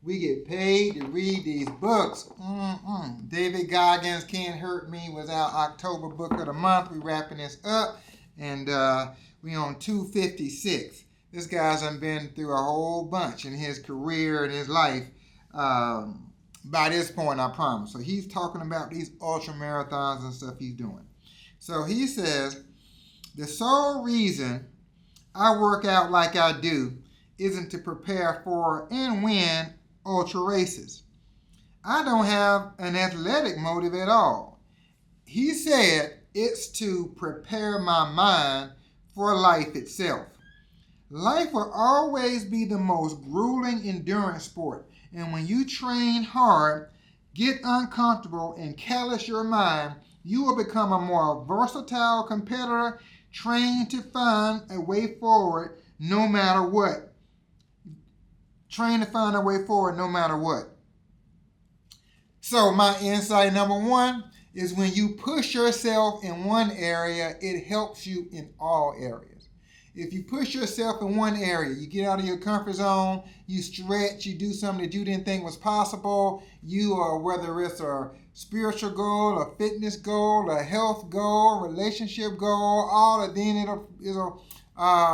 We get paid to read these books. David Goggins, Can't Hurt Me was our October book of the month. We're wrapping this up, and we on 256. This guy's been through a whole bunch in his career and his life. By this point, I promise. So he's talking about these ultra marathons and stuff he's doing. So he says, the sole reason I work out like I do isn't to prepare for and win ultra races. I don't have an athletic motive at all. He said it's to prepare my mind for life itself. Life will always be the most grueling endurance sport, and when you train hard, get uncomfortable, and callous your mind, you will become a more versatile competitor, trained to find a way forward no matter what. Trained to find a way forward no matter what. So my insight number one is when you push yourself in one area, it helps you in all areas. If you push yourself in one area, you get out of your comfort zone, you stretch, you do something that you didn't think was possible, whether it's a spiritual goal, a fitness goal, a health goal, relationship goal, all of then it'll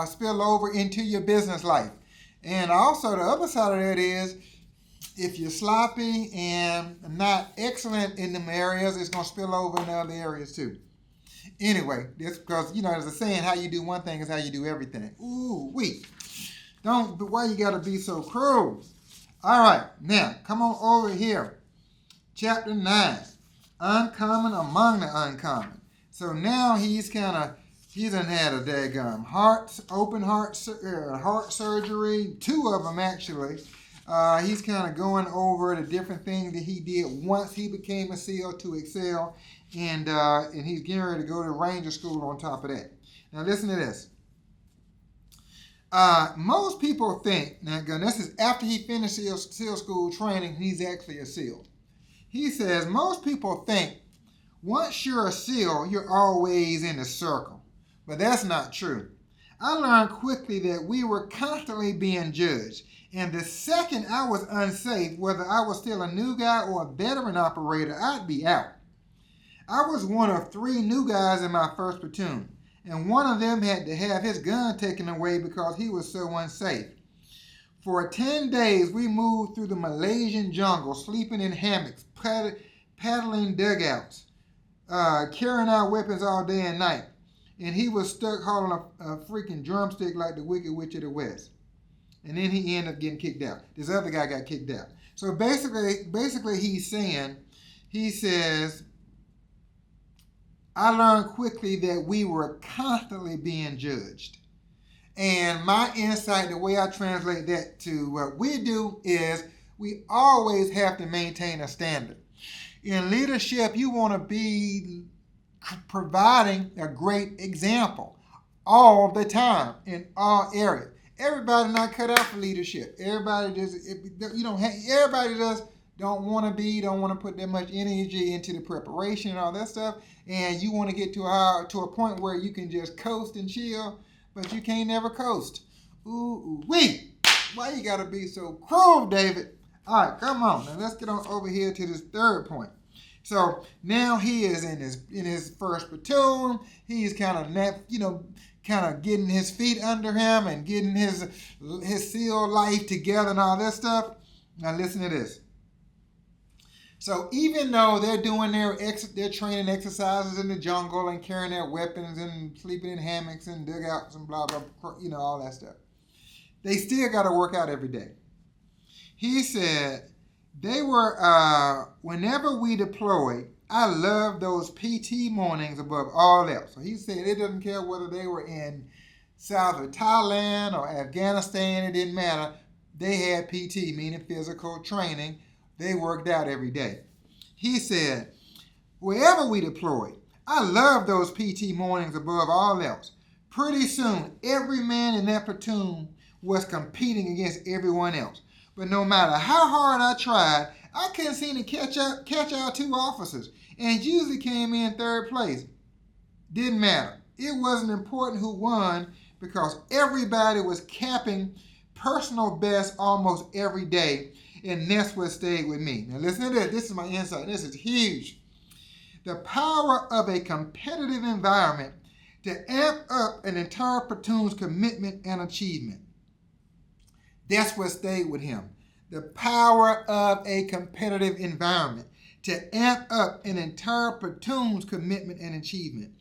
spill over into your business life. And also the other side of that is, if you're sloppy and not excellent in them areas, it's going to spill over in other areas too. Anyway, that's because, there's a saying, how you do one thing is how you do everything. Why you got to be so cruel? All right, now, come on over here. Chapter 9, Uncommon Among the Uncommon. So now he's done had a daggum open heart surgery, 2 of them actually. He's kind of going over the different things that he did once he became a SEAL to excel, and he's getting ready to go to Ranger School on top of that. Now listen to this. Most people think, now this is after he finished SEAL school training, he's actually a SEAL. He says, most people think once you're a SEAL, you're always in the circle. But that's not true. I learned quickly that we were constantly being judged. And the second I was unsafe, whether I was still a new guy or a veteran operator, I'd be out. I was one of 3 new guys in my first platoon, and one of them had to have his gun taken away because he was so unsafe. For 10 days, we moved through the Malaysian jungle, sleeping in hammocks, paddling dugouts, carrying out weapons all day and night. And he was stuck holding a freaking drumstick like the Wicked Witch of the West. And then he ended up getting kicked out. This other guy got kicked out. So basically he says, I learned quickly that we were constantly being judged. And my insight, the way I translate that to what we do is we always have to maintain a standard. In leadership, you want to be providing a great example all the time in all areas. Everybody not cut out for leadership. Everybody just don't want to put that much energy into the preparation and all that stuff. And you want to get to a point where you can just coast and chill, but you can't never coast. Why you gotta be so cruel, David? All right, come on. Now let's get on over here to this third point. So now he is in his first platoon. He's kind of getting his feet under him and getting his SEAL life together and all that stuff. Now listen to this. So even though they're doing their training exercises in the jungle and carrying their weapons and sleeping in hammocks and dugouts and blah, blah, all that stuff, they still got to work out every day. He said, they were, whenever we deployed, I loved those PT mornings above all else. So he said it doesn't care whether they were in south of Thailand or Afghanistan, it didn't matter. They had PT, meaning physical training. They worked out every day. He said, wherever we deployed, I loved those PT mornings above all else. Pretty soon, every man in that platoon was competing against everyone else. But no matter how hard I tried, I couldn't seem to catch our 2 officers, and usually came in 3rd place. Didn't matter. It wasn't important who won because everybody was capping personal best almost every day, and that's what stayed with me. Now listen to this. This is my insight. This is huge. The power of a competitive environment to amp up an entire platoon's commitment and achievement. That's what stayed with him. The power of a competitive environment to amp up an entire platoon's commitment and achievement.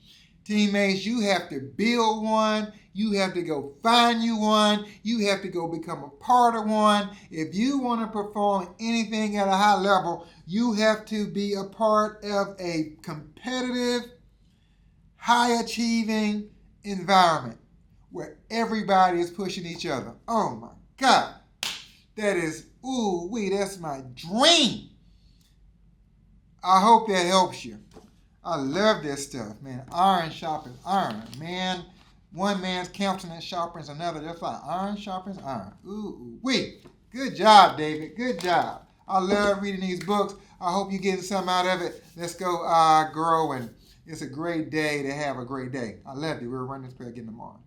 Teammates, you have to build one. You have to go find you one. You have to go become a part of one. If you want to perform anything at a high level, you have to be a part of a competitive, high-achieving environment where everybody is pushing each other. Oh my God. That is, that's my dream. I hope that helps you. I love this stuff, man. Iron sharpens iron, man. One man's countenance sharpens another. Just like iron sharpens iron. Good job, David. Good job. I love reading these books. I hope you're getting something out of it. Let's go grow, and it's a great day to have a great day. I love you. We'll run this prayer again tomorrow.